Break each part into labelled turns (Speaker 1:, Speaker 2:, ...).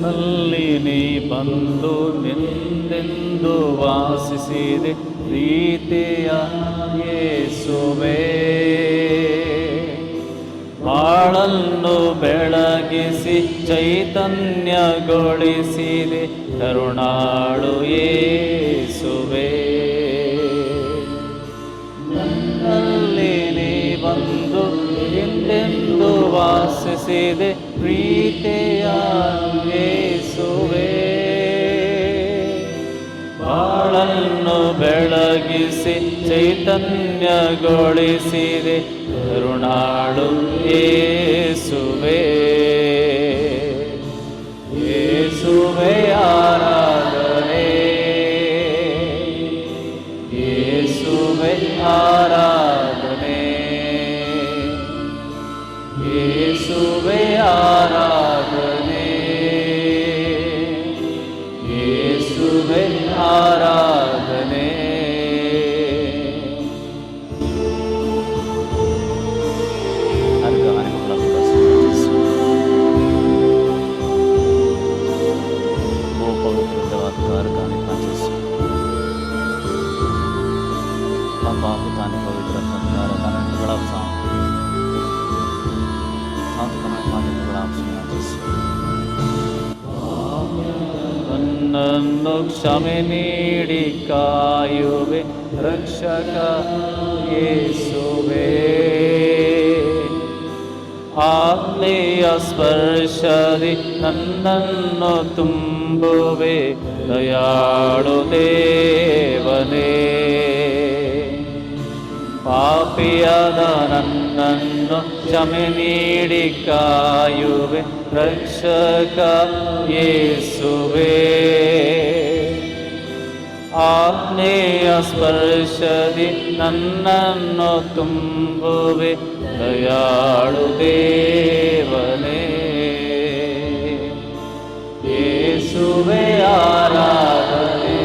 Speaker 1: ನಲ್ಲಿ ನೀ ಬಂದು ನಿಂದೆಂದು ವಾಸಿಸಿದೆ ಪ್ರೀತಿಯ ಯೇಸುವೇ. ಬಾಳನ್ನು ಬೆಳಗಿಸಿ ಚೈತನ್ಯಗೊಳಿಸಿದೆ ಕರುಣಾಳು ಯೇಸುವೇ. ನನ್ನಲ್ಲಿ ನೀ ಬಂದು ನಿಂದೆಂದು ವಾಸಿಸಿದೆ ಪ್ರೀತಿಯ ಯೇಸುವೇ. ಬಾಳನ್ನು ಬೆಳಗಿಸಿ ಚೈತನ್ಯಗೊಳಿಸಿದೆ ಕರುಣಾಳು ಯೇಸುವೇ. ಯೇಸುವೇ ಆರಾಧನೆ, ಯೇಸುವೇ ಆರಾಧನೆ, ಯೇಸುವೇ ಆರಾಧನೆ, ಯೇಸುವೇ ಆರಾಧನೆ. ನನ್ನನ್ನು ಕ್ಷಮೆ ನೀಡಿ ಕಾಯುವೆ ರಕ್ಷಕ ಯೇಸುವೇ. ಆತ್ಮೀಯ ಸ್ಪರ್ಶದಿ ನನ್ನನ್ನು ತುಂಬುವೆ ದಯಾಳು ದೇವನೇ. ಪಾಪಿಯಾದ ನನ್ನನ್ನು ಕ್ಷಮೆ ನೀಡಿ ಕಾಯುವೆ ರಕ್ಷಕ ಯೇಸುವೇ. ಆತ್ಮೀಯ ಸ್ಪರ್ಶದಿ ನನ್ನನ್ನು ತುಂಬುವೆ ದಯಾಳು ದೇವನೇ. ಯೇಸುವೇ ಆರಾಧನೆ,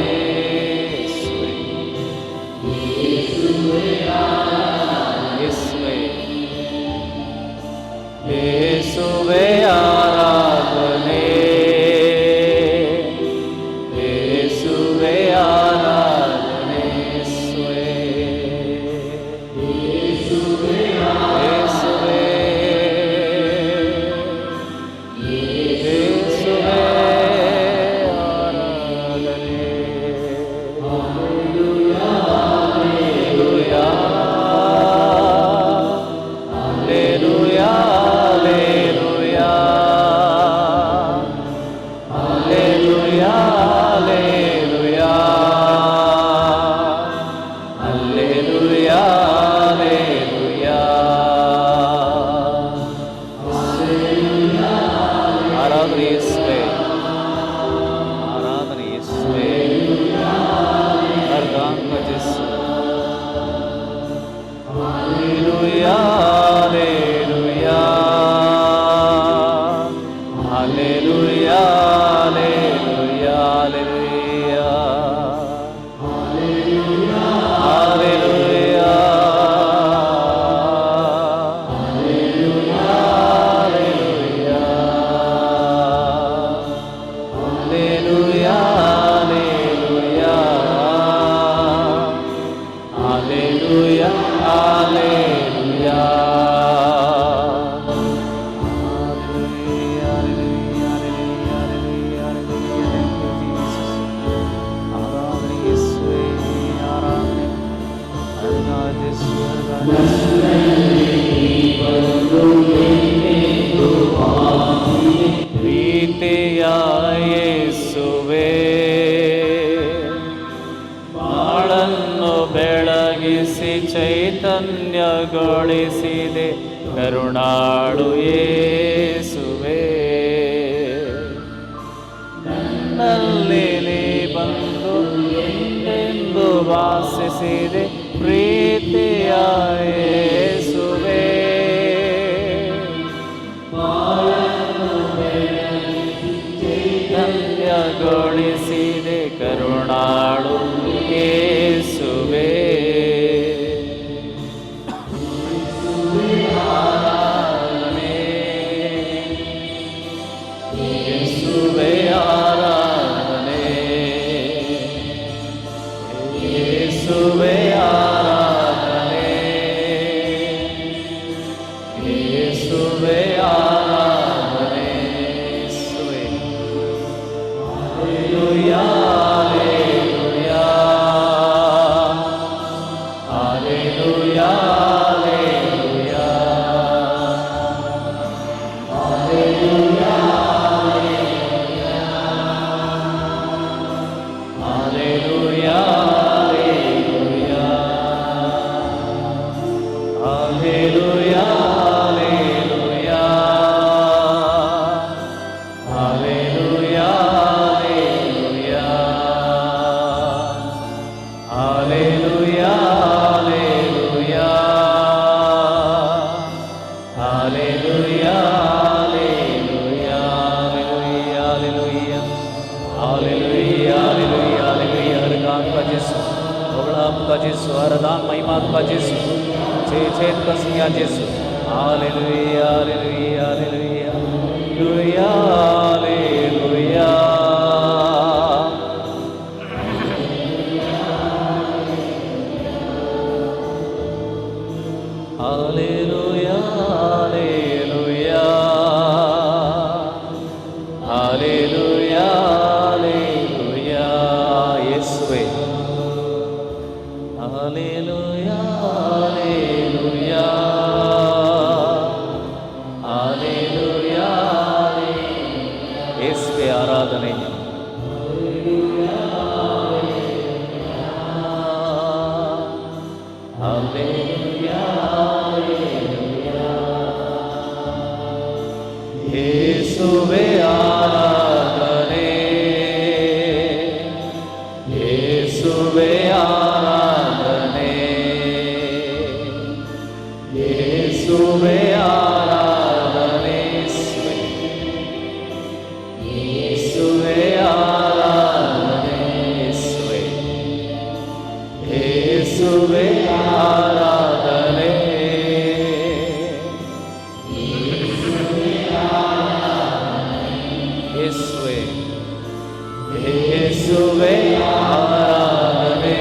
Speaker 1: ಯೇಸುವೇ ಆರಾಧನೆ, ಯೇಸುವೇ ಆರಾಧನೆ, ಯೇಸುವೇ ಯೇಸುವೇ ಯೇಸುವೇ ಆರಾಧನೆ. ಹಲ್ಲೆಲೂಯಾ ಹಲ್ಲೆಲೂಯಾ ಪ್ರೀತಿಯ ಯೇಸುವೇ. ಬಾಳನ್ನು ಬೆಳಗಿಸಿ ಚೈತನ್ಯಗೊಳಿಸಿದೆ ಕರುಣಾಳು ಯೇಸುವೆ. ನನ್ನಲ್ಲಿ ನೀ ಬಂದು ಎಂದೆಂದು ವಾಸಿಸಿದೆ ಪ್ರೀತಿಯ ಯೇಸುವೆ. ಚೈತನ್ಯಗೊಳಿಸಿದೆ ಕರುಣಾಳು ಯೇಸುವೆ. ಆರಾಧನೆ ಯೇಸುವೆ, ಆರಾಧನೆ ಯೇಸುವೆ, ಆರಾಧನೆ ಯೇಸುವೆ, ಆರಾಧನೆ ಯೇಸುವೆ. Hallelujah, hallelujah, hallelujah, hallelujah, hallelujah, hallelujah, hallelujah, hallelujah, आपका जिसु बगड़ा आपका जिसु वरदान महिमा आपका जिसु चेत कसिया जिसु हालेलुया हालेलुया हालेलुया हालेलुया हालेलुया हालेलुया हालेलुया हालेलुया यीशुवे हालेलुया हालेलुया हालेलुया यीशुवे आराधने हालेलुया यीशुवे आराधने यीशुवे आराधने यीशुवे आराधने यीशुवे आराधने यीशुवे आराधने यीशुवे यीशुवे आराधने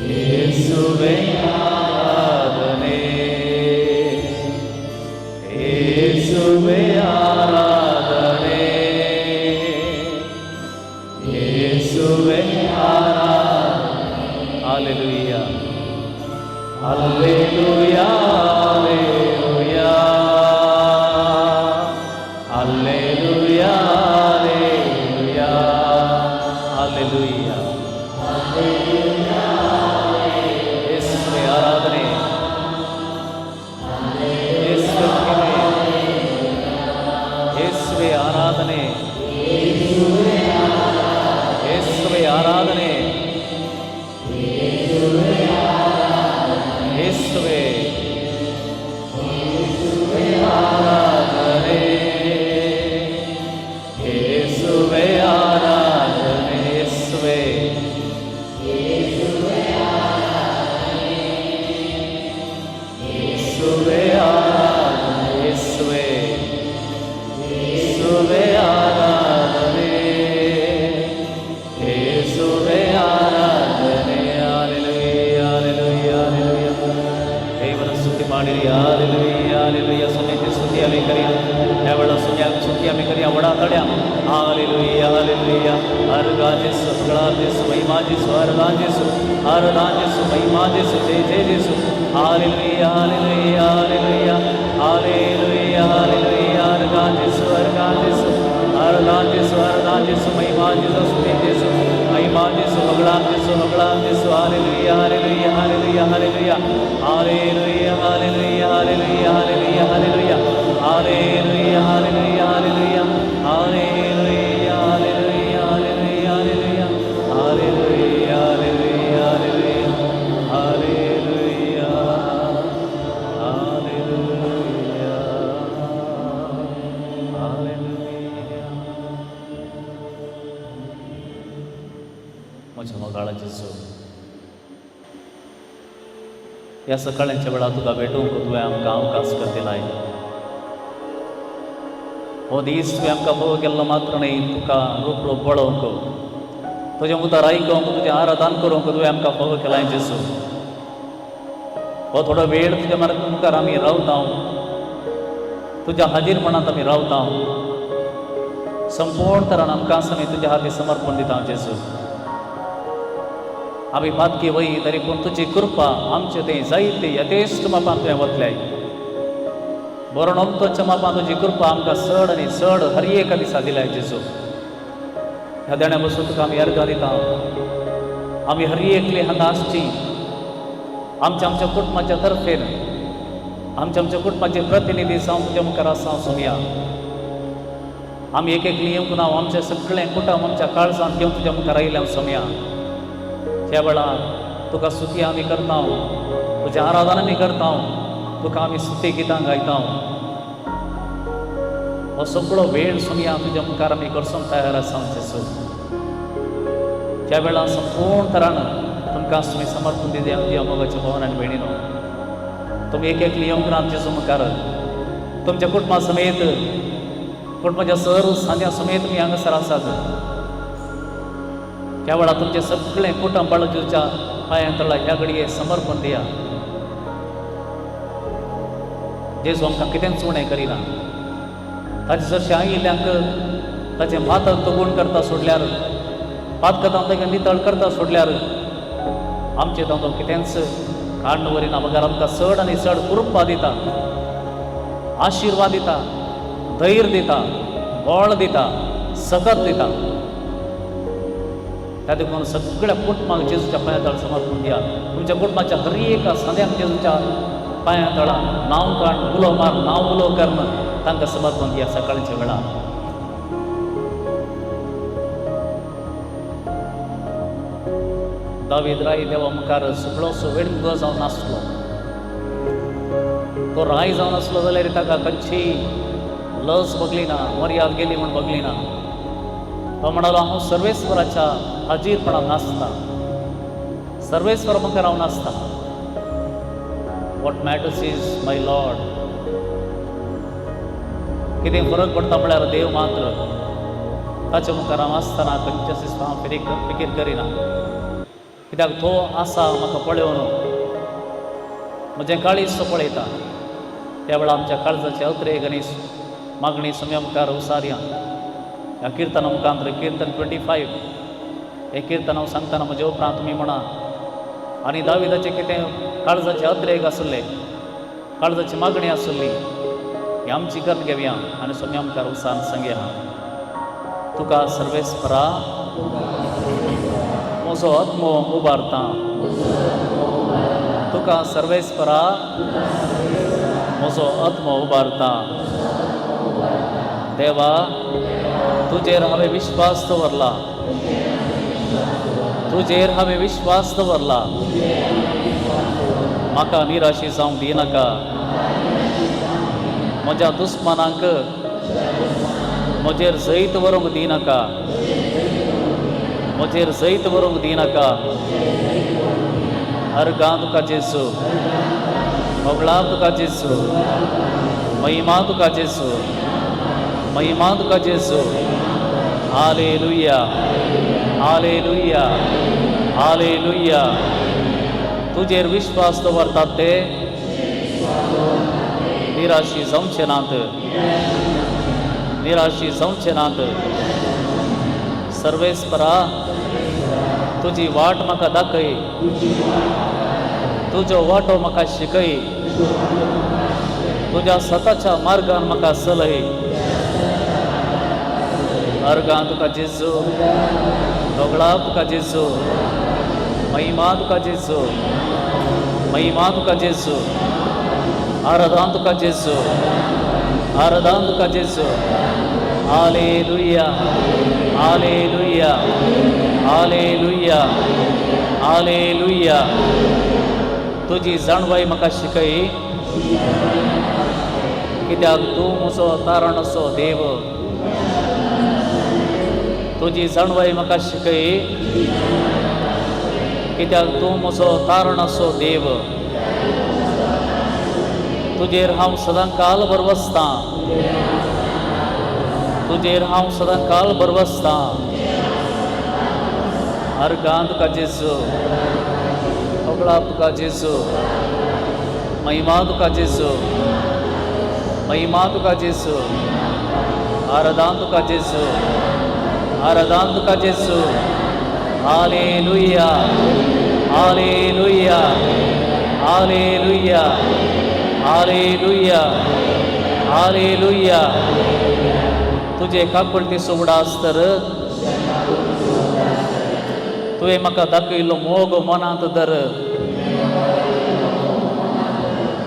Speaker 1: यीशुवे आराधने यीशुवे आराधने यीशुवे आराधने हालेलुया हालेलुया हालेलुया हालेलुया हालेलुया हालेलुया यीशुवे आराधने यीशुवे आराधने यीशुवे आराधने यीशुवे आराधने यीशुवे आराधने यीशुवे यीशुवे आराधने यीशुवे यीशुवे आराधने यीशुवे आराधने हालेलुया हालेलुया हालेलुया ದೇವರ ಸ್ತುತಿ ಮಾಡಿರಿ हालेलुया हालेलुया सुनिते स्तुति हमें करी एवढा स्तुति हमें करी आवडा तड्या हालेलुया हालेलुया हर गाजेस सगळा देस महिमा जेसु हर गाजेस महिमा जेसु जय जय जेसु हालेलुया हालेलुया हालेलुया हालेलुया हालेलुया हर गाजेस महिमा जेसु स्तुति जेसु महिमा महिमा जेसु भगवान जेसु हालेलुया हालेलुया हालेलुया हालेलुया हालेलुया हालेलुया हालेलुया हालेलुया हालेलुया हालेलुया हालेलुया हालेलुया हालेलुया हालेलुया हालेलुया हालेलुया हालेलुया हालेलुया हालेलुया म्हज्या मगाळा जेजू ह्या सकाळच्या वेळा तुका भेटूंक तुवें आमकां अवकाश दिलाय. हो दीस तुवें आमकां फोव केल्लो मात्र न्ही, तुका रूप रूप पळोवंक, तुजें उतर आयकूंक, तुजें आराधन करूंक तुवें आमकां फोव केलाय जेजू. हो थोडो वेळ तुज्या मुखार आमी रावता, तुज्या हाजीरपणांत आमी रावता. संपूर्ण तरान आमकां आमी तुज्या हाती समर्पण दिता जेजू. आमी पातकी वय तरी पूण तुजी कृपा आमचे तें जायते यथेश्ट मापान तुवें वतल्याय. बरो नमतोच्या मापान तुजी कृपा आमकां चड आनी चड हर एका दिसा दिल्याय जेजू. ह्या देण्या बसून तुका आमी अर्घ दिता. आमी हर एकली हांगा आसची आमच्या कुटुंबाच्या तर्फेन आमच्या कुटुंबाचे प्रतिनिधी जावन तुज्या मुखार आसा सोमया. आमी एक येवंक ना, आमचें सगळें कुटुंब आमच्या काळजांत घेवन तुज्या मुखार आयल्या सोमया. त्या वेळार तुका स्तुती आमी करता, तुजें आराधन आमी करता, तुका आमी स्तुती गितां गायता. हो सगळो वेळ सोमया तुज्या मुखार आमी करसूंक तयार आसा जेजू. त्या वेळार संपूर्ण तरान तुमकां तुमी समर्पण दिया मोगाच्या भवन आनी भयणीनो. तुमी एक येवंक ना जेजू मुखार, तुमच्या कुटुंबा समेत कुटुंबाच्या सर्व सांद्या समेत तुमी हांगासर आसात. त्या वेळार तुमचें सगळें कुटुंब बाळगेच्या पांयां तळा ह्या घडये समर्पण दिया. जेजू आमकां कितेंच उणें करिना. ताचे जरशें आयिल्ल्यांक ताचें माथक तो गुण करता सोडल्यार, पातकतां ताका नितळ करता सोडल्यार आमचे तांदो कितेंच काडून वरिना. बगर आमकां चड आनी चड कृपा दिता, आशिर्वाद दिता, धैर्य दिता, बळ दिता, सकत दिता. त्या देखून सगळ्या कुटुंबाक जेजूच्या पांया तळ समर्पण दिया. तुमच्या कुटुंबाच्या हर एका सांद्याक जेजूच्या पांया तळा नांव काड उलो मार, नांव उलो करन तांकां समर्पण दिया सकाळच्या वेळार. दावीद राय देवा मुखार सगळोसो वेळ जावन नासलो. तो राय जावन आसलो जाल्यार ताका खंयची लस बगली ना, मर्याद गेली म्हूण बगली ना. तो म्हणालो हांव सर्वेस्वराच्या हाजीरपणांत नासता, सर्वेस्वर मुखार हांव नासता. What matters is my Lord. कितें फरक पडटा म्हळ्यार देव मात्र ताच्या मुखार हांव आसतना खंयच्याच दिसा हांव फिकीर करिना. कित्याक तो आसा म्हाका पळोवन म्हजें काळीज तो पळयता. त्या वेळार आमच्या काळजाचे अवतरेक आनी मागणी सोम्या मुखार उसारया. ह्या किर्तना मुखांतर कीर्तन 25 हे किर्तन हांव सांगतना म्हजे उपरांत तुमी म्हणा. आनी दाविदाचें कितें काळजाचे अत्रेक आसले, काळजाची मागणी आसली, ही आमची करून घेवया आनी सोम्या मुखार उसान सांगया. तुका सर्वेस्परा म्हजो आत्मो उबारता. तुका सर्वेस्परा म्हजो आत्मो उबारता. देवा तुजेर हांवें विश्वास दवरला, तुजेर हांवें विश्वास दवरला. म्हाका निराशी जावंक दिनाका. म्हज्या दुस्मानांक म्हजेर जैत व्हरूंक दिनाका, म्हजेर जैत व्हरूंक दिनाका. अर्गां तुका जेजू, मोगळा तुका जेजू, महिमा तुका जेजू, महिमा तुका जेजू. हालेलुया हालेलुया हालेलुया. तुजेर विश्वास दवरतात ते निराशी जावचे नात, निराशी जावचे नात. सर्वेस्परा तुजी वाट म्हाका दाखय, तुजो वाटो म्हाका शिकय, तुज्या स्वताच्या मार्गान म्हाका चलय. अर्गां तुका जेजू, दोगला तुका जेजू, महिमा तुका जेजू, महिमा तुका जेजू, आराधना तुका जेजू, आराधना तुका जेजू. हालेलुया, हालेलुया, हालेलुया, हालेलुया. तुझी जाणवाई म्हाका शिकय, कित्याक तूं म्हजो तारण असो देव. तुझी जाणवाई म्हाका शिकय, कित्याक तूं म्हजो तारण असो देव. तुजेर हांव सदांकाल बरवसतां, तुजेर हांव सदांकाल बरवसतां. आर्गां तुका जेजू, ओगळा तुका जेजू, महिमा तुका जेजू, महिमा तुका जेजू, आराधना तुका जेजू, आराधना तुका जेजू. हालेलुया, हालेलुया, हालेलुया, हालेलुया, हालेलुया. तुझे काकूळटी सोवडास तर तुवें म्हाका दाखयलो मोग मनांत धर.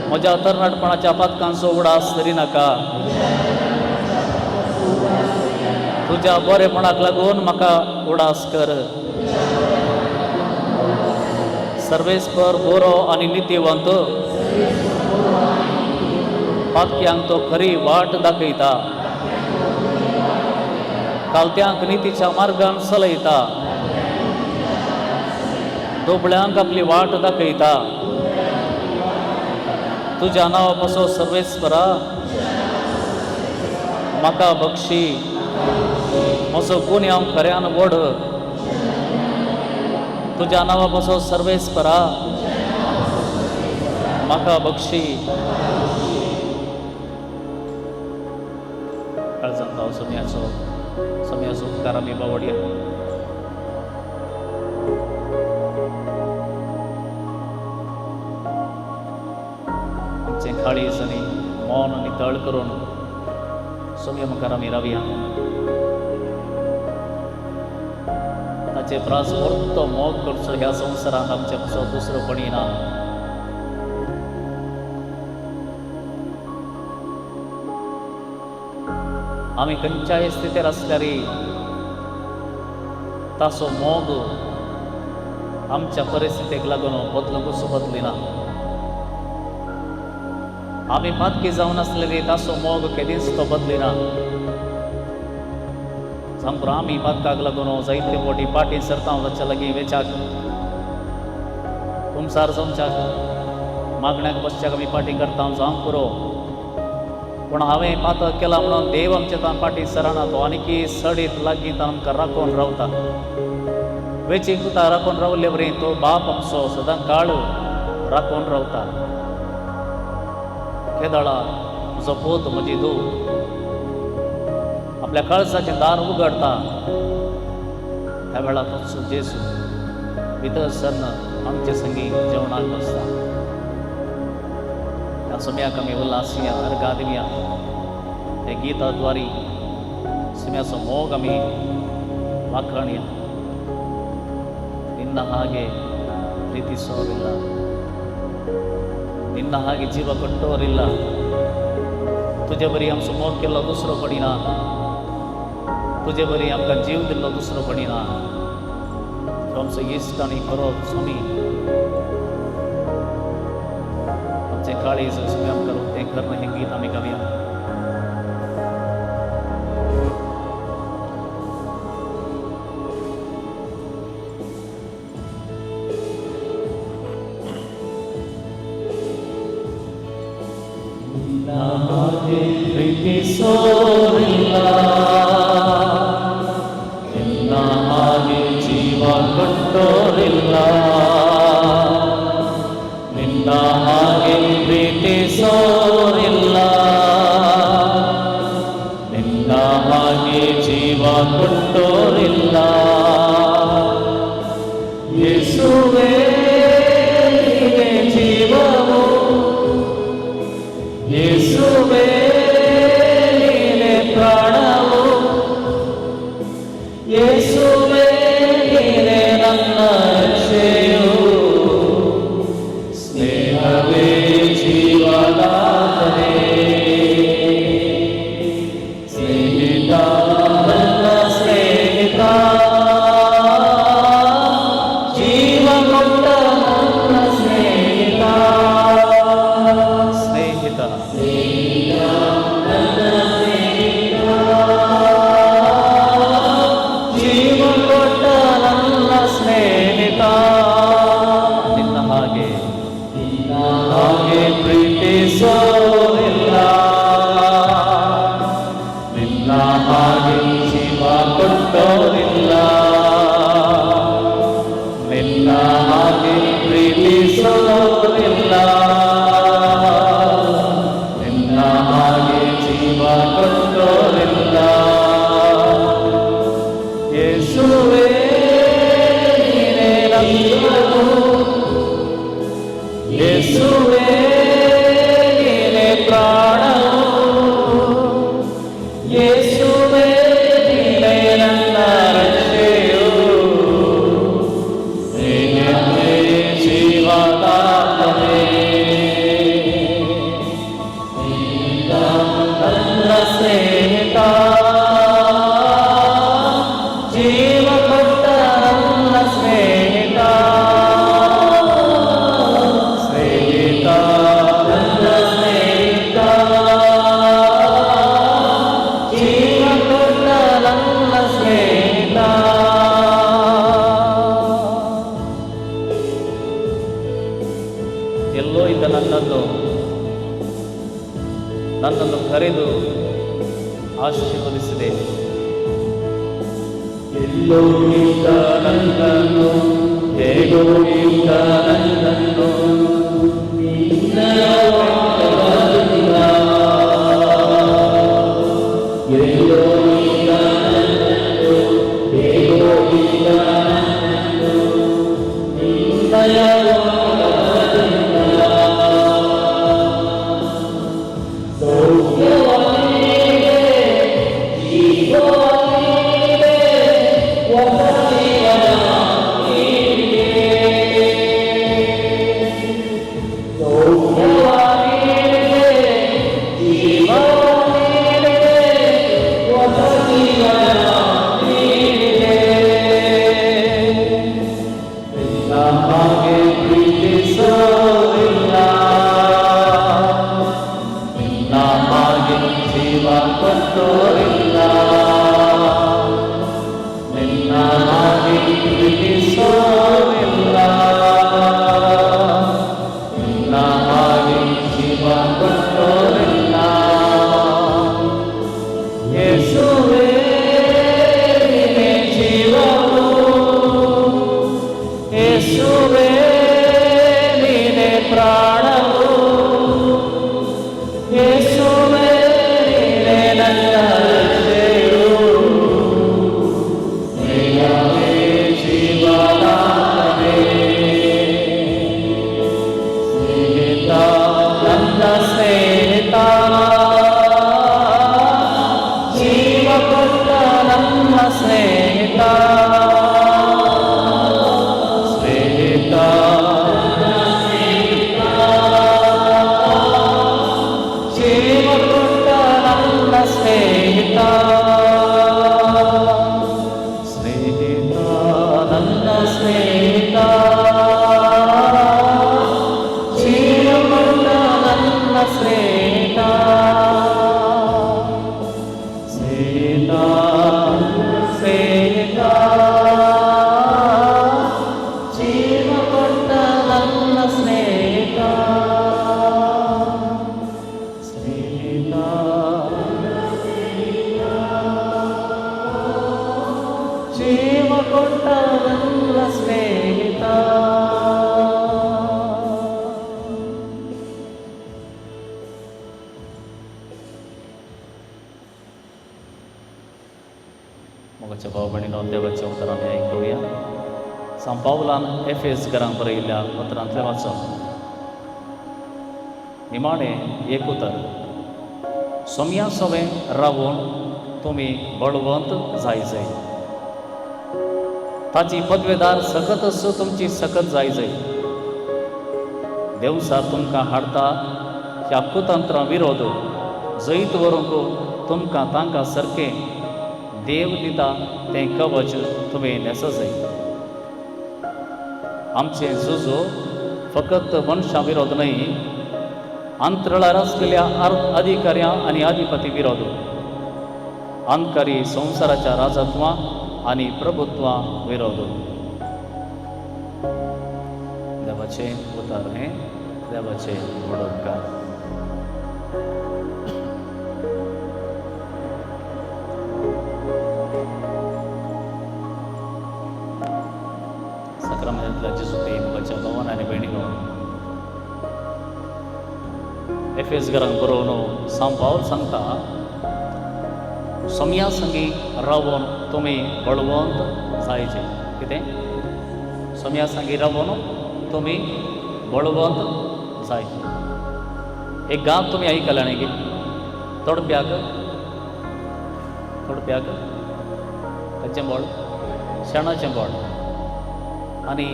Speaker 1: म्हज्या तरणाटपणाच्या पातकांचो उडास धरी नाका. तुज्या बरेपणाक लागून म्हाका उडास कर. सर्वेस्पर बरो आनी नित्यवंत पातक्यांक तो खरी वाट दाखयता. कालत्यांक नितीच्या मार्गान चलयता. दोबळ्यांक आपली वाट दाखयता. तुज्या नांवा पासो सर्वेस्परा म्हाका बक्षी. म्हजो गुन्य हांव खऱ्यान व्हड. तुज्या नांवा पासो सर्वेस्परा म्हाका बक्षी. काळजांत हांव समयाचो उपकार आमी बावडया. आमचें काळीज आनी मौन नितळ करून सोम्या मुखार आमी रावया. ताचे प्रास परतो मोग करचो ह्या संवसारांत आमचे पासो दुसरो कोणी ना. आमी खंयच्याय स्थितीर आसल्यारी ताचो मोग आमच्या परिस्थितीक लागून बदलूंकूच बदलिना. आमी पातकी जावन आसलेली ताचो मोग केदींच तो बदलिना. सांगून आमी पातकाक लागून जायते मोठी पाटी सरता ताच्या लागीं वेचाक तुमसार जमच्याक मागण्याक बसच्याक आमी पाटी करता जावंक पुरो. पूण हांवें पातक केला म्हणून देव आमचे तान पाटी सरना. तो आनीकी सडीत लागीं आमकां राखून रावता. वेचीक तुका राखून रावले बरें तो बाप आमचो सदां काळ राखून रावता. केदळा म्हजो पोत म्हजी धूव आपल्या काळजाचें दार उगडटा. ह्या वेळार तोच जेजू भितर सरन आमचे संगी जेवणाक बसता. ह्या समयाक आमी उल्हासिया अर्घा दिवया. हे गिताद्वारी ಸಮಯಸ ಮೋಗಮಿ ವಾಕರಣ್ಯ ನಿನ್ನ ಹಾಗೆ ಪ್ರೀತಿಸೋರಿಲ್ಲ, ನಿನ್ನ ಹಾಗೆ ಜೀವ ಕೊಟ್ಟೋರಿಲ್ಲ. तुझे बरी आमचो मोग केल्लो दुसरो पडिना, तुझे बरी आमकां जीव दिल्लो दुसरो पडिना. आमचो इश्ट आनी खरो स्वामी आमचे काळीज स्वामी आमकां तें करणं हें गीत आमी गावया. ಪ್ರೀತಿಸೋರಿಲ್ಲ, ನಿನ್ನ ಹಾಗೆ ಜೀವ ಕೊಟ್ಟೋರಿಲ್ಲ, ನಿನ್ನ ಹಾಗೆ ಪ್ರೀತಿಸೋರಿಲ್ಲ, ನಿನ್ನ ಹಾಗೆ ಜೀವ ಕೊಟ್ಟೋರಿಲ್ಲ. ಯೇಸುವೇ ನೀನೇ ಜೀವವು, ಯೇಸುವೇ ಪ್ರಾಣವು, ಯೇಸುವೇ ಹಾಗೆ ಪ್ರೀತಿಸೋರಿಲ್ಲ, ನಿನ್ನ ಹಾಗೆ ಜೀವ ಕೊಟ್ಟೋರಿಲ್ಲ. ಯೇಸುವೇ ನೀನೇ ನನ್ನದು, ಯೇಸುವೇ ನೀನೇ ಪ್ರಾಣವು, ಯೇಸುವೇ ನೀನೇ ನನ್ನ ರಕ್ಷೆಯು, ನೀನೇ ಜೀವದಾತನೇ. ನನ್ನ ಸ್ನೇಹಿತ, ಜೀವ ಕೊಟ್ಟ ನನ್ನ ಸ್ನೇಹಿತ, ಸ್ನೇಹಿತ ನನ್ನ ಸ್ನೇಹಿತ, ಜೀವ ಕೊಟ್ಟ ನನ್ನ ಸ್ನೇಹಿತ. ಎಲ್ಲೋ ಇದ್ದ ನನ್ನನ್ನು ಕರೆದು ಆಶೀರ್ವದಿಸಿದೆ. ಎಲ್ಲೋ ಇದ್ದ ನನ್ನನ್ನು, ಹೇಗೋ ಇದ್ದ ನನ್ನನ್ನು ನಿನ್ನಯ ಒಡಲಲ್ಲ. ಎಲ್ಲೋ ಇದ್ದ ನನ್ನನ್ನು, ಹೇಗೋ ಇದ್ದ ನನ್ನನ್ನು ನಿನ್ನಯ ಒಡಲಲ್ಲ. ಸೌಖ್ಯವಾಗಿದೆ, ಜೀವವಾಗಿದೆ, ಹೊಸ ಜೀವನ ನೀಡಿದೆ. ಸೌಖ್ಯವಾಗಿದೆ, ಜೀವವಾಗಿದೆ, ಹೊಸ ಜೀವನ ನೀಡಿದೆ. ನಿನ್ನ ಹಾಗೆ ಪ್ರೀತಿಸೋರಿಲ್ಲ, ನಿನ್ನ ಹಾಗೆ ಜೀವ ಕೊಟ್ಟೋರಿಲ್ಲ, ನಿನ್ನ ಹಾಗೆ ಪ್ರೀತಿಸೋರಿಲ್ಲ, ನಿನ್ನ ಹಾಗೆ ಜೀವ ಕೊಟ್ಟೋರಿಲ್ಲ. ಯೇಸುವೇ ನೀನೇ ಜೀವವು, ಯೇಸುವೇ ನೀನೇ ಪ್ರಾಣವು, ಯೇಸುವೇ ನೀನೇ ನನ್ನ ರಕ್ಷೆಯು, ನೀನೇ ಜೀವದಾತನೇ. ಸ್ನೇಹಿತ ನನ್ನ ಸ್ನೇಹಿತ, ಜೀವ ಕೊಟ್ಟ ನನ್ನ ಸ್ನೇಹಿತ, ಸ್ನೇಹಿತ ಜೀವ ಕೊಟ್ಟ ನನ್ನ ಸ್ನೇಹಿತ, ಸ್ನೇಹಿತ ನನ್ನ ಸ್ನೇಹಿತ, ಜೀವ ಕೊಟ್ಟ ನನ್ನ ಸ್ನೇಹಿತ, ಸ್ನೇಹಿತ ಸ್ನೇಹಿತ, ಜೀವ ಕೊಟ್ಟ ನನ್ನ ಸ್ನೇಹಿತ, ಸ್ನೇಹಿತ ಜೀವ ಕೊಟ್ಟ ನನ್ನ ಸ್ನೇಹಿತ. Moga coba bani non dewa coba terang ya Indonesia. Sampaulan Efes garang perila putran lewatso. Nimane ekutar. Somya sove ravon tumi Balwant जायचंय. ताची पदवेदार सकत असो तुमची सकत जायचंय. देवसार तुमकां हाडटा ह्या कुतंत्रां विरोध जैत वरूंक तुमकां तांकां सारके देव दिता तें कवच तुवें नेसजय. आमचें झुजो फकत मनशां विरोध न्हय, अंतराळार आसलेल्या अधिकाऱ्यां आनी अधिपती विरोध, अंधकारी संवसाराच्या राजत्वां आनी प्रभुत्वा विरोध. देवाचे उतार हे देवाचे बडोदकार. सक्रमेंतल्या जेजू ते भावान आनी भयणीनो, एफेसकारांक बरोवन सांत पावल सांगता, सोम्या संगी रावून तुमी बळवंत जायचे. कितें? सोम्या संगी रावून तुमी बळवंत जायचे. एक गांव तुमी आयकलां न्ही, तोडप्याक खंयचें बोड? शेणाचें बोड. आनी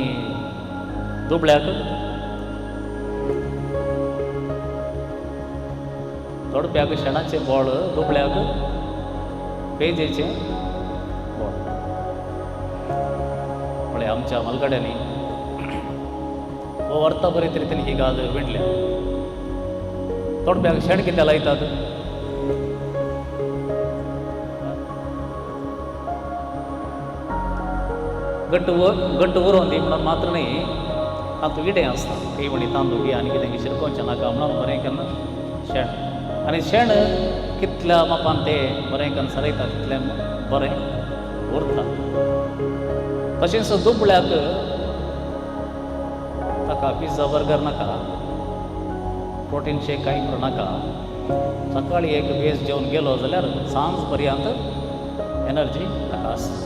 Speaker 1: दुबळ्याक तोडप्याक शेणाचें बोड, दुबळ्याक पेजेचें बोड. म्हळ्यार आमच्या मलगड्यांनी हो अर्थ बरे तरेन ही गाल विणल्या. तोडप्याक शेण कित्याक लायतात? घट्ट उरोवन दी म्हणून मात्र न्ही, तातूंत इडें आसता. काही म्हणी तांदूळ घे आनी कितें शिरकोवचें नाका म्हणून बरें केन्ना शेण. आनी शेण कितल्या मापान तें बरें करून सरयता तितलें बरें उरता. तशेंच दुबळ्याक ताका पिझ्झा बर्गर नाका, प्रोटीन शेक कांय करूं नाका. सकाळीं एक बेज जेवन गेलो जाल्यार सांज पर्यंत एनर्जी ताका आसता.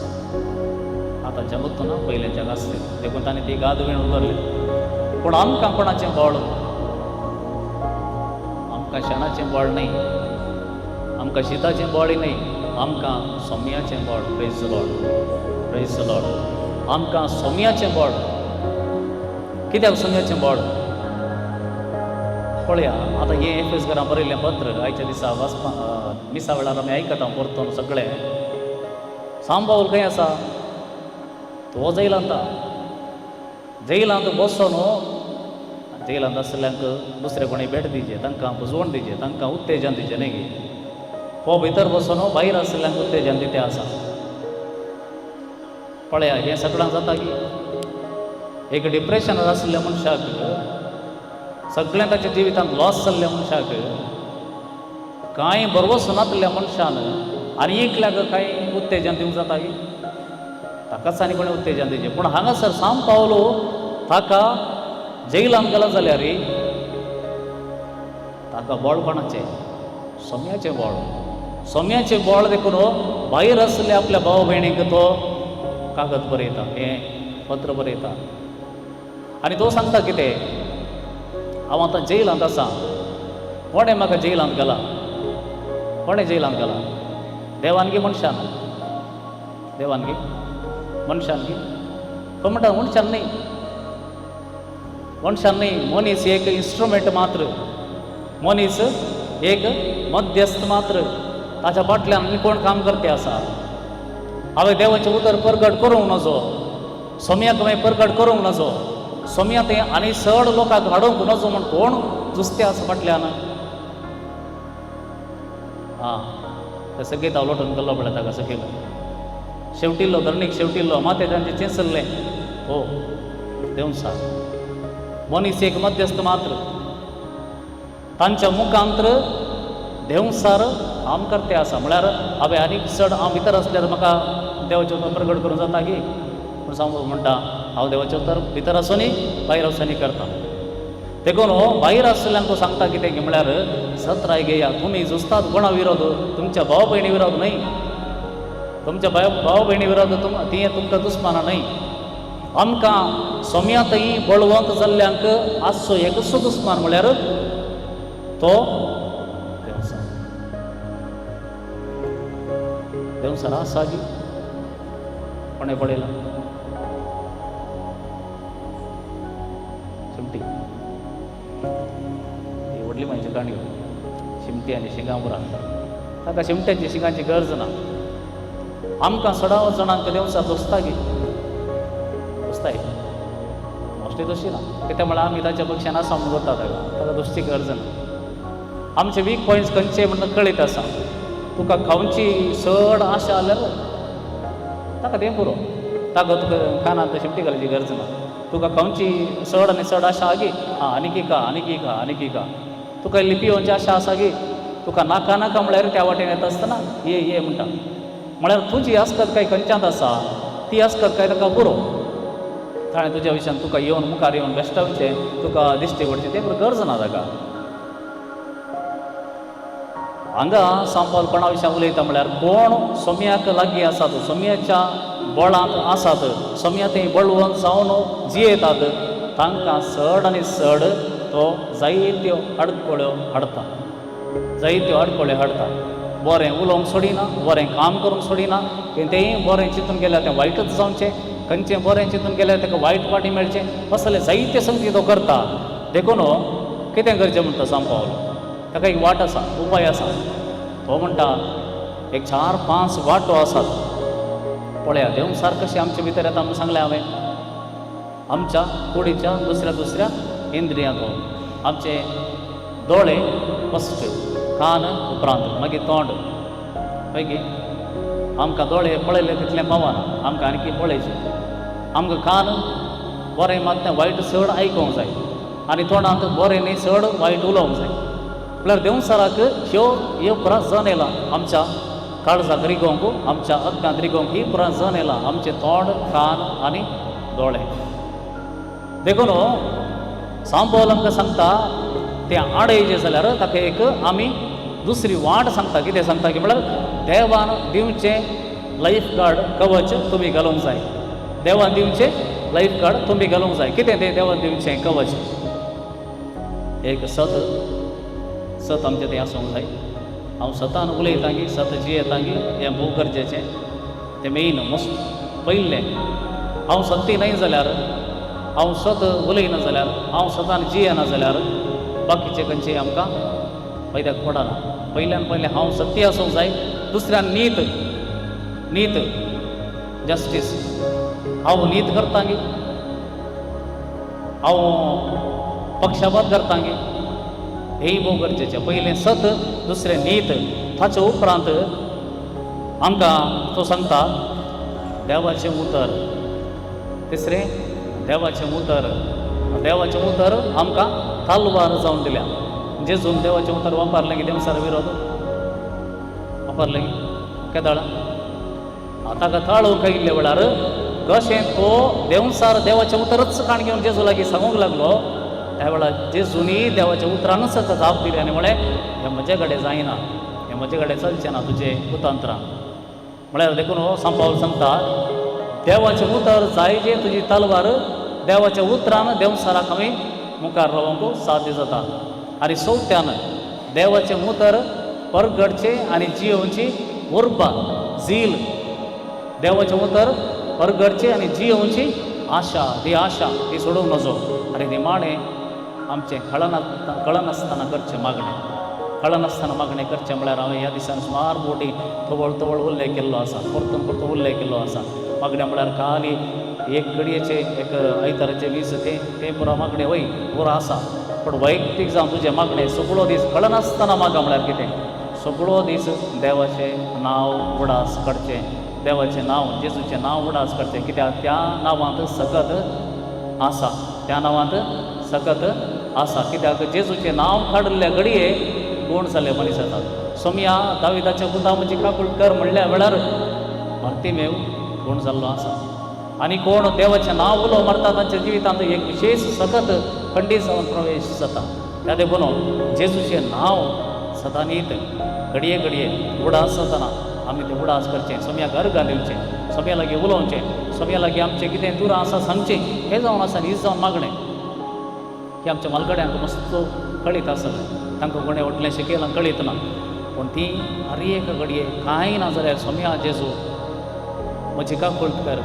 Speaker 1: आतां जगत ना, पयलें जग आसलें देखून ताणें ती गाद विणून उरली. पूण आमकां कोणाचें बळ? आमकां शेणाचें बळ न्ही, आमकां शिताचें बळय न्ही, आमकां सोम्याचें बळ. Praise the Lord, praise the Lord. आमकां सोम्याचें बळ. कित्याक सोम्याचें बळ? पळया, आतां हें एफेसकारांक बरयल्लें पत्र आयच्या दिसा वाचपाक मिसा वेळार आमी आयकता परतून सगळें. सांत पावल खंय आसा? तो जैलांत बसून जैलांत आसल्यांक दुसरे कोणी भेट दिजे, तांकां पुजवण दिजे, तांकां उत्तेजन दिजें न्ही. हो भितर बसून भायर आसल्यांक उत्तेजन दिते आसा. पळया, हें सगळ्यांक जाता की एक डिप्रेशनांत आशिल्ल्या मनशाक, सगळें ताच्या जिवितांत लॉस जाल्ल्या मनशाक, कांय बरोवस नासल्या मनशान आनी एकल्याक कांय उत्तेजन दिवंक जाता की? ताकाच आनी कोणें उत्तेजन दिजें. पूण हांगासर सांत पावलो ताका जैलांत गेला जाल्यार ताका बळ कोणाचें? सोम्याचें बळ. सोम्याचें बळ देखून भायर आसल्या आपल्या भाव भयणीक तो कागद बरयता, हें पत्र बरयता. आनी तो सांगता कितें? हांव आतां जैलांत आसा. कोणें म्हाका जैलांत घाला? कोणें जैलांत घाला? देवान गी मनशान? देवान गी मनशान गी? तो म्हणटा मनशान न्ही, मनशान न्ही. मनीस एक इन्स्ट्रुमेंट मात्र, मनीस एक मध्यस्थ मात्र. ताच्या फाटल्यान आनी कोण काम करते आसा? हांवें देवाचें उतर परगट करूंक नजो, सोम्याक हांवें परगट करूंक नजो, सोम्या तें आनी चड लोकांक हाडूंक नजो म्हूण कोण झुजते आसा फाटल्यान? तें सगळें हांव लोटून गेल्लो पळय ताका सकयल. शेवटिल्लो धरणीक शेवटिल्लो माते तांचें चेंसल्लें. हो देवसार मनीस एक मध्यस्थ मात्र. तांच्या मुखांतर देवसार काम करते आसा. म्हळ्यार हांवें आनीक चड हांव भितर आसल्यार म्हाका देवाचें उतर प्रगट करूंक जाता की? पूण सांग म्हणटा हांव देवाचें उतर भितर आसुनी भायर आसुनी करता. देखून भायर आसल्यांक तो सांगता कितें की म्हळ्यार सत्राय घेया. तुमी झुजतात कोणा विरोध? तुमच्या भाव भयणी विरोध न्हय. तुमच्या भाव भयणी विरोध ती तुमकां दुस्माना न्हय. आमकां सोम्यातय बळवंत जाल्ल्यांक आसचो एकचो दुस्मान म्हळ्यार तो देवसार. देवसार आसा की कोणें पळयला? शिमटी ही व्हडली म्हायची काणी. शिमटी आनी शिंगांबरां, ताका शिमट्याची शिंगांची गरज ना. आमकां 16 जाणांक देवसार दोसता की? दोसताय मोस्टली दोशी ना. कित्याक म्हळ्यार आमी ताच्या पक्षान आसा म्हूण वता ताका दोसची गरज ना. आमचे वीक पॉयंट्स खंयचे म्हणून कळीत आसा. तुका खावची चड आशा जाल्यार ताका तें पुरो. ताका तुका कानांत शिमटी घालची गरज ना. तुका खावची चड आनी चड आशा आगी आनीकी खा आनीकी खा आनीकी खा. तुका लिपिवची आशा आसा गी. तुका नाका नाका म्हळ्यार त्या वाटेन येता आसतना ये म्हणटा. म्हळ्यार तुजी आसकत काय खंयच्यांत आसा ती आसकत काय ताका पुरो. ताणें तुज्या विशयान तुका येवन मुखार येवन बेश्टावचें तुका दिश्टी पडचें तें गरज ना ताका. हांगा सांपावल कोणा विशयान उलयता म्हळ्यार कोण सोम्याक लागीं आसात, सोम्याच्या बळांत आसात, सोम्या थंय बळवंत जावन जियेतात, तांकां चड आनी चड तो जायत्यो आडकोळ्यो हाडटा, जायत्यो आडकोळ्यो हाडटा. बरें उलोवंक सोडिना, बरें काम करूंक सोडिना, तेंय बरें चिंतून गेल्यार तें वायटच जावचें, खंयचें बरें चिंतून गेल्यार ताका वायट वाटी मेळचें, असले जायते संगती तो करता. देखून कितें करचें म्हणटा सांपावलो, ताका एक वाट आसा, उपाय आसा. तो म्हणटा एक 4-5 वाटो आसात. पळया देवसार कशें आमचे भितर येता म्हणून सांगलें हांवें. आमच्या कुडीच्या दुसऱ्या इंद्रियांत आमचे दोळे फस्ट, कान उपरांत, मागीर तोंड. मागीर आमकां दोळे पळयले तितलें पावना, आमकां आनीक पळयचें. आमकां कान बरें मात वायट चड आयकोंक जाय आनी तोंडांत बरें न्ही चड वायट उलोवंक जाय. म्हळ्यार देवसाराक ह्यो पुराय जन येयला. आमच्या काळजाक रिगोवंक, आमच्या अतकांत रिगोवंक ही पुराय जन येयला. आमचें तोंड, कान आनी दोळे. देखून सांपावल आमकां सांगता तें आड येयचें जाल्यार ताका एक आमी दुसरी वाट सांगता. कितें सांगता की म्हळ्यार देवान दिवचें लायफ गार्ड कवच तुमी घालूंक जाय. देवान दिवचें लायफ गार्ड तुमी घालूंक जाय. कितें तें देवान दिवचें कवच? एक सत आमचें तें आसूंक जाय. हांव सतान उलयतां की सत जियेतां की हें भोव गरजेचें. तें मेन मोस्ट पयलें. हांव सत्य न्हय जाल्यार, हांव सत उलयना जाल्यार, हांव सतान जियेना जाल्यार बाकीचें खंयचें आमकां फायद्याक पडना. पयल्यान पयलें हांव सत्य आसूंक जाय. दुसऱ्यान नीत जस्टीस. हांव नीत करतां की, हांव पक्षपात करतां की, हेंय भोव गरजेचें. पयलें सत, दुसरें नीत. ताचे उपरांत आमकां तो सांगता देवाचें उतर. तिसरें देवाचें उतर. देवाचें उतर आमकां तालवार जावन दिल्या. जेजून देवाचें उतर वापरलें की देवसार विरोध वापरलें केदाळ. ताका ताळोवंक येयल्ले वेळार कशें तो देवसार देवाचें उतरच काण घेवन जेजू लागीं सांगूंक लागलो. त्या वेळार जेजूनी देवाच्या उतरानूच ताका जाप दिली आनी म्हळें हें म्हजे कडेन जायना, हें म्हजे कडेन चलचें ना तुजें उतरां. म्हळ्यार देखून हो सांपावल सांगता देवाचें उतर जाय जे तुजी तलवार, देवाच्या उतरान देवसाराक आमी मुखार रावंक साध्य जाता. आनी चवथ्यान देवाचें उतर परगडचें आनी जियोवची उर्बा, झील. देवाचें उतर परगडचें आनी जियोवची आशा, ती सोडूंक नजो. आनी निमाणें आमचें कळनासतना करचें मागणें. कळनासतना मागणें करचें म्हळ्यार हांवें ह्या दिसान सुमार मोटी तवळ उल्लेख केल्लो आसा, परतून उल्लेख केल्लो आसा. मागणें म्हळ्यार खाली एक घडयेचे एक आयताराचे वीस तें पुरो मागणें वय पुरो आसा. पूण वैयक्तीक जावन तुजें मागणें सगळो दीस कळनासतना मागा म्हळ्यार कितें? सगळो दीस देवाचें नांव उडास करचें, देवाचें नांव, जेजूचें नांव उडास करचें. कित्याक त्या नांवांत सकत आसा, त्या नांवांत सकत आसा. कित्याक जेजूचें नांव काडले घडये गूण जाल्ले मनीस जातात. सोम्या दाविदाच्या गुदामाची काकूळ कर म्हणल्या वेळार भक्तिमेव गूण जाल्लो आसा. आनी कोण देवाचें नांव उलो मारता तांच्या जिवितांत एक विशेष सकत खंडीत जावन प्रवेश जाता. त्या देखून जेजूचें नांव सदां नीत घडये उडास जातना आमी तें उडास करचें. सोम्या घर घालुचें, सोम्या लागीं उलोवचें, सोम्या लागीं आमचें कितें दुरां आसा सांगचें. हें जावन आसा हीच जावन मागणें की आमच्या मालगड्यांक मस्त कळीत आसलें. तांकां कोणें व्हडलें शिकयलां कळीत ना. पूण ती हर एक घडये कांय ना जाल्यार सोम्या जेजू म्हजी काकूळट कर,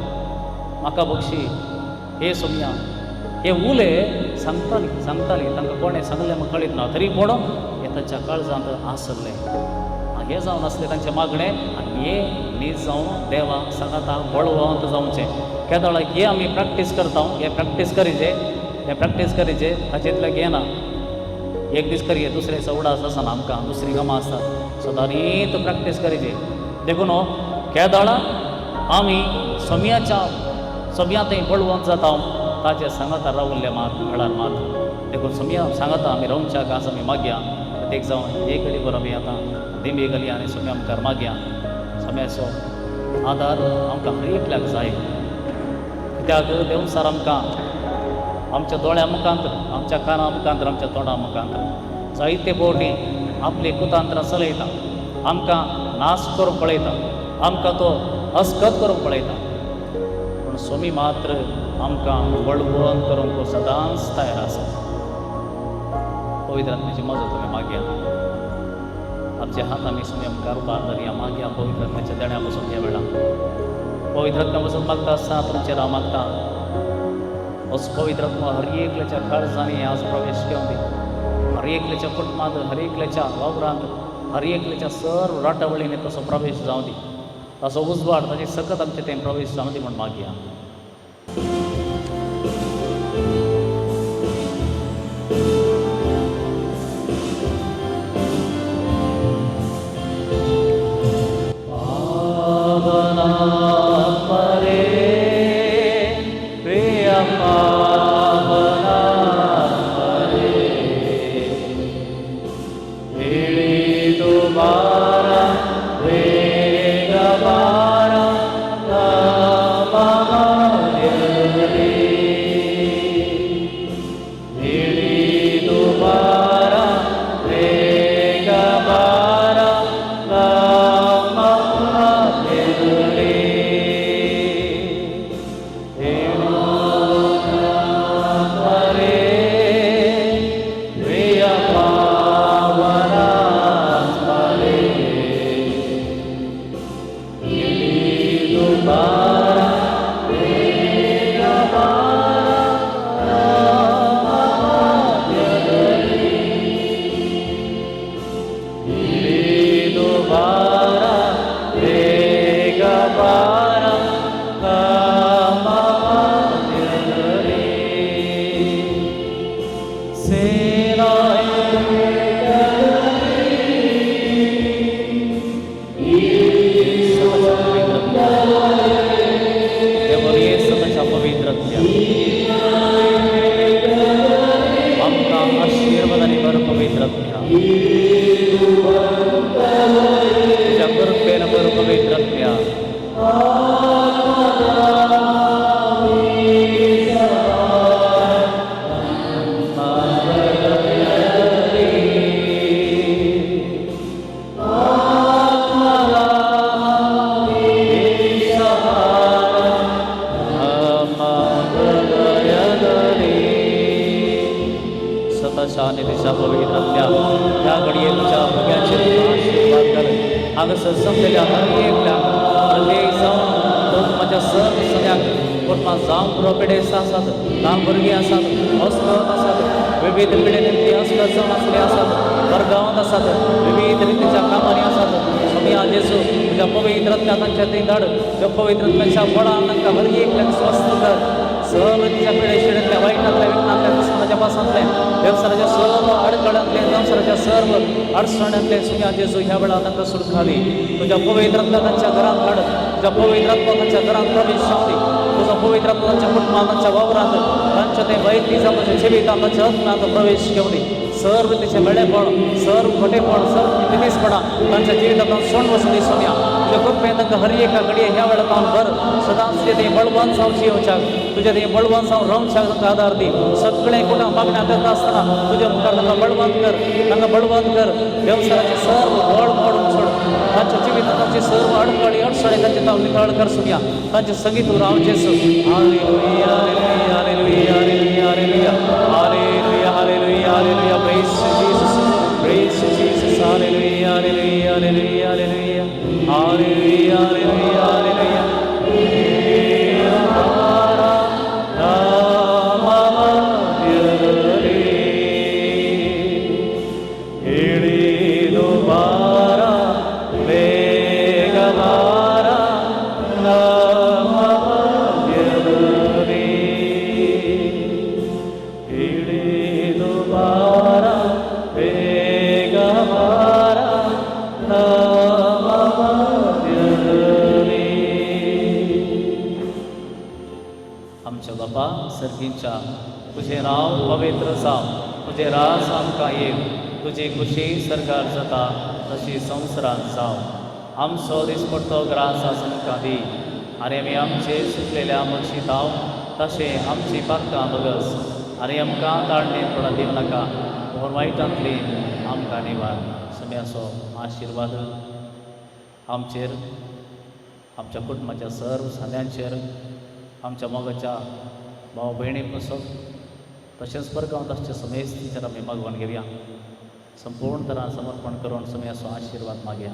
Speaker 1: म्हाका बक्षी, हे सोम्या, हे उले सांगतालीं. तांकां कोणें सांगलें म्हाका कळीत ना. तरी पूण हें तांच्या काळजांत आसलें. हें जावन आसलें तांचें मागणें. आनी हें न्हीद जावन देवा सांगाता बळवंत जावचें. केदोळाक हें आमी प्रॅक्टीस करता. हें प्रॅक्टीस करीचे हाचेंतल्यान घेना. एक दीस करिये, दुसरे दिसा उडास आसना आमकां, दुसरी कामां आसतात. सदां न्हीद प्रॅक्टीस करीचे. देखून केदाळ आमी सोम्या थंय बळवंत जाता ताचे सांगाता रावल्ले वेळार मात. देखून सोम्या सांगाता आमी रावच्याक आज आमी मागया. प्रत्येक जावन एक घडी भर आमी आतां दिंबे घालया आनी सोम्या मुखार मागया. सोम्याचो आदार आमकां हर एकल्याक जाय. त्याग देव सर आमकां आमच्या दोळ्या मुखांतर आमच्या काना मुखांतर आमच्या तोंडा मुखांतर जायते बोटी आपली कुतांत्रां चलयता आमकां नाश करूंक पळयता आमकां तो हस्कत करूंक पळयता पूण स्वामी मात्र आमकां बळवंत करूंक सदांच तयार आसा पवित्र आत्म्याची मजत तुमी मागया आमचे हात आमी स्वामी आमकां उबार धरया मागया पवित्र आत्म्याच्या देण्या पासून ह्या वेळार पवित्र आत्म्या पासून मागता आसतना तुमचेर हांव मागता असो पवित्र आत्मा हर एकल्याच्या काळजांनी आज प्रवेश घेवन दी हर एकल्याच्या कुटुंबांत हर एकल्याच्या वावरांत हर एकल्याच्या सर्व राटावळींनी तसो प्रवेश जावं दी असो उजवाड ताची सकत आमचे थंय प्रवेश जावं दी म्हूण मागया संपलेल्या हर एकल्या प्रत्येक जावन दोन माझ्या सर्व सगळ्याक कुटुंबात जावं पुरो पिडे आसात ल्हान भुरगीं आसात हॉस्पिटलांत आसात विविध पिडेंनी हॉस्पिटल जावन आसले आसात परगांवांत आसात विविध रितीच्या कामांनी आसात स्वामी आज येसू तुझ्या पवित्र आत्म्या तांच्या थंय धाड तुझ्या पवित्र आत्म्याच्या बळान तांकां हर एकल्याक स्वस्थ कर सर्व रितीच्या पिडे शिडेंतल्या वायटांतल्या विघ्नांतल्या दुस्मनाच्या पासांतले देवसराच्या सर्व अडकळ्यांतले देवसराच्या सर्व अडचण्यांतले स्वामी आज येसू ह्या वेळा तांकां सुटका दी तुझ्या पवित्र आत्म्या तांच्या घरांत हाड तुझ्या पवित्र आत्मा तांच्या घरांत प्रवेश जावं दी तुझा पवित्र आत्मा तांच्या कुटुंबांत तांच्या वावरांत तांच्या ते वैयक्तीक तांच्या जिवितांत तांच्या आत्म्यांत प्रवेश घेवं दी सर्व तिचे वेळेपण सर्व खोटेपण सर्व नितीसपणा तांच्या जिवितांत सोंड वचून दी स्वाम्या तुझ्या कृपेन तांकां हर एका घडये ह्या वेळार तावन भर सदांच तुजे ते बळवान जावन जियोवच्याक तुजे ते बळवान जावन रावच्याक तांकां आदार दी सगळे कुटुंब मागण्या करता आसतना तुज्या मुखार तांकां बळवंत कर तांकां बळवंत कर देवसराचे सर्व व्हड मोडून सोड तांच्या जिवितांत तांची सर्व अडकळी अडचणी तांचे तांव नितळ कर स्वाम्या तांचे सगळीं तूं राव जेसू हालेलुया हालेलुया हालेलुया हालेलुया हालेलुया हालेलुया हालेलुया praise Jesus praise Jesus hallelujah hallelujah hallelujah hallelujah hallelujah hallelujah hallelujah सर्गींच्या तुझे नाव पवित्र जाव तुझे रास आमकां येव तुझी खुशी सरकार जाता तशी संवसारांत जाव आमचो दिसपडटो ग्रास आमकां दी आनी आमी आमचे सुटलेल्या मक्षी ताव तशें आमची पातकां बगस आनी आमकां ताळणेन पडा दिव नाका और वायटांतली आमकां निवार सगळ्यांचो आशिर्वाद आमचेर आमच्या कुटुंबाच्या सर्व साद्यांचेर आमच्या मोगाच्या भाव भयणी पसो तशेंच परगांवताचे समेस्त तिचेर आमी मागवण घेवया संपूर्ण तरान समर्पण करून सगळ्यांचो आशिर्वाद मागया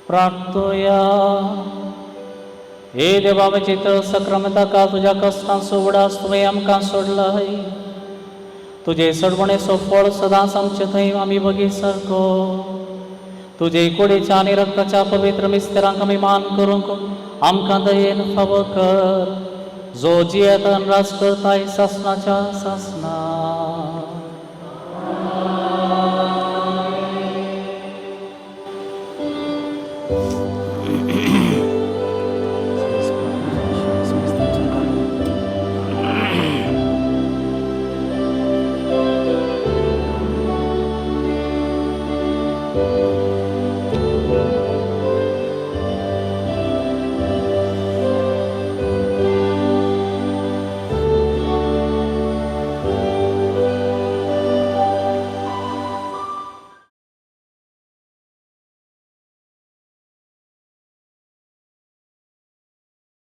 Speaker 1: प्रार्थोया हे देवा चित्र सक्रमता का तुझ्या कष्टांचो उडास तुवें आमकां सोडलाय तुजे सडवणेचो फळ सदांच आमचे थंय आमी बगी सारको तुजे कुडीच्या आनी रक्ताच्या पवित्र मिस्तेरांक आमी मान करूंक आमकां दयेन फावो कर जो जियेता आनी राज करताय सासणाच्या सासणा